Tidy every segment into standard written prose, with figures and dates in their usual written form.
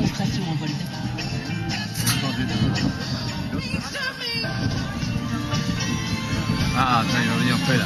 démonstration en vol. Ah, ça, il va venir près là.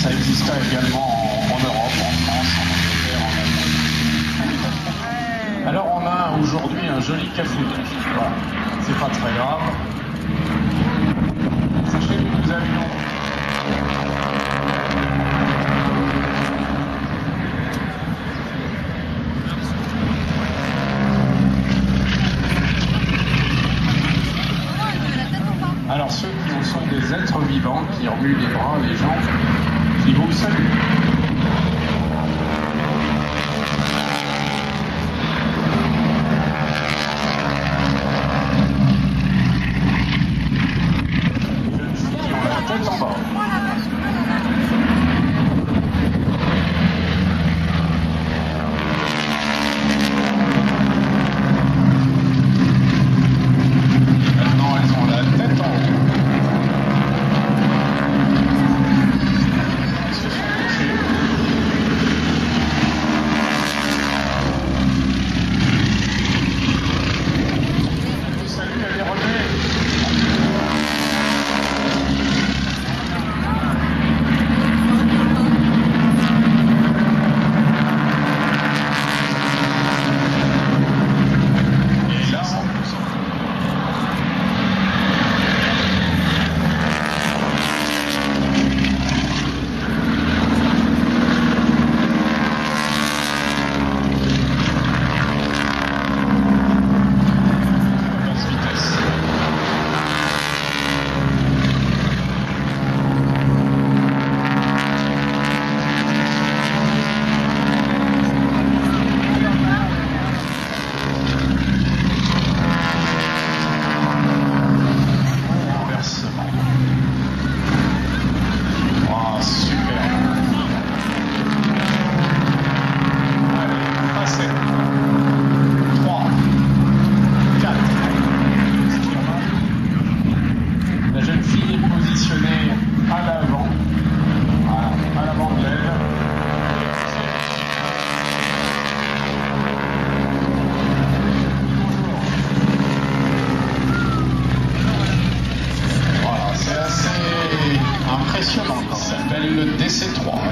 Ça exista également en Europe, en France, en Angleterre, en Allemagne. Alors on a aujourd'hui un joli café. Voilà. C'est pas très grave. Sachez que nous avions... Alors ceux qui sont des êtres vivants, qui remuent les bras, les jambes, ils vous saluent. Les jeunes filles qui ont la tête en bas.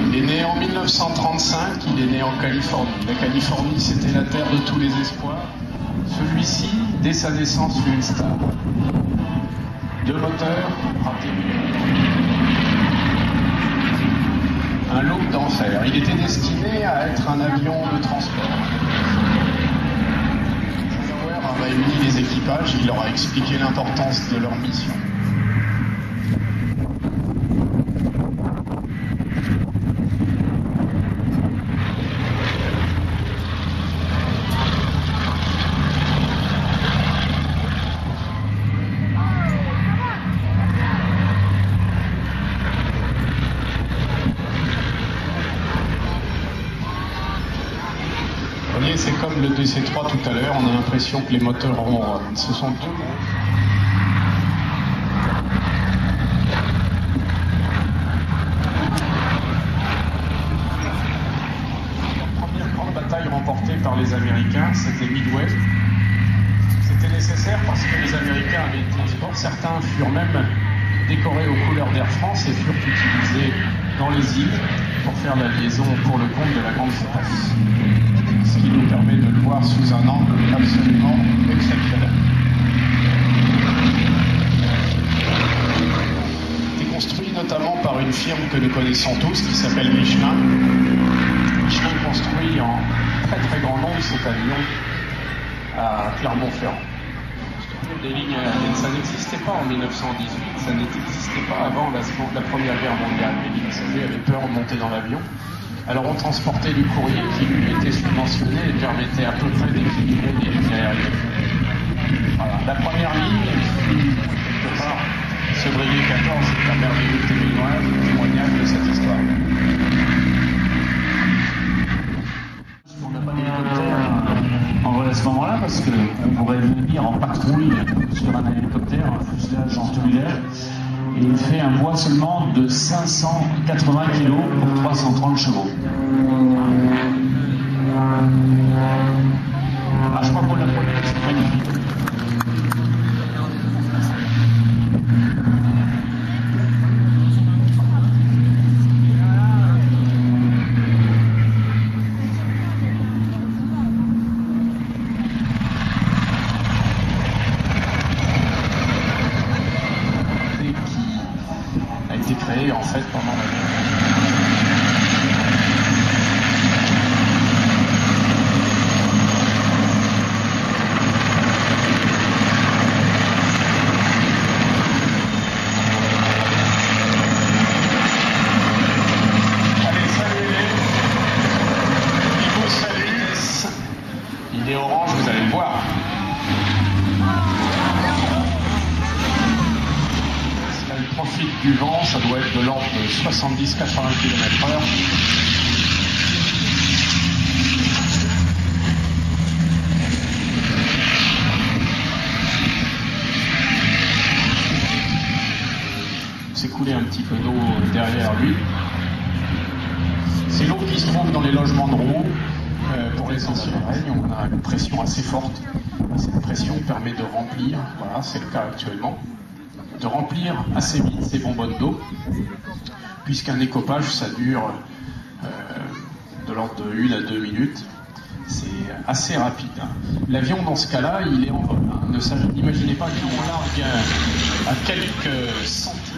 Il est né en 1935, il est né en Californie. La Californie, c'était la terre de tous les espoirs. Celui-ci, dès sa naissance, fut une star. Deux moteurs, ratés. Un look d'enfer. Il était destiné à être un avion de transport. Eisenhower a réuni les équipages, il leur a expliqué l'importance de leur mission. voyez, c'est comme le DC-3 tout à l'heure, on a l'impression que les moteurs ronronnent. Ce sont deux. La première grande bataille remportée par les Américains, c'était Midway. C'était nécessaire parce que les Américains avaient le transport. Certains furent même décorés aux couleurs d'Air France et furent utilisés dans les îles pour faire la liaison pour le compte de la Grande Surface. Ce qui nous permet de le voir sous un angle absolument exceptionnel. Il est construit notamment par une firme que nous connaissons tous qui s'appelle Michelin. Michelin construit en très très grand nombre cet avion à Clermont-Ferrand. Des lignes aériennes, ça n'existait pas en 1918, ça n'existait pas avant la Première Guerre mondiale. Les passagers avaient peur de monter dans l'avion. Alors on transportait du courrier qui lui était subventionné et permettait à peu près d'équilibrer les lignes aériennes. Voilà. La première ligne fut quelque part ce Breguet 14, c'est un merveilleux témoignage de cette histoire. On n'a pas d'hélicoptère en vrai à ce moment-là parce qu'on pourrait venir en patrouille sur un hélicoptère, un fuselage en tubulaire, et il fait un poids seulement de 580 kg pour 330 chevaux. Ah, je crois qu'on l'a produit, c'est magnifique. Créé en fait pendant la guerre. Allez, saluez-les. Il vous salue. Il est orange, vous allez le voir. Il profite du vent, ça doit être de l'ordre de 70-80 km/h. C'est coulé un petit peu d'eau derrière lui. C'est l'eau qui se trouve dans les logements de roues. Pour l'essentiel règne, on a une pression assez forte. Cette pression permet de remplir, voilà, c'est le cas actuellement, de remplir assez vite ces bonbonnes d'eau, puisqu'un écopage, ça dure de l'ordre de 1 à 2 minutes. C'est assez rapide. L'avion, dans ce cas-là, il est en vol. N'imaginez pas qu'on largue à quelques centimes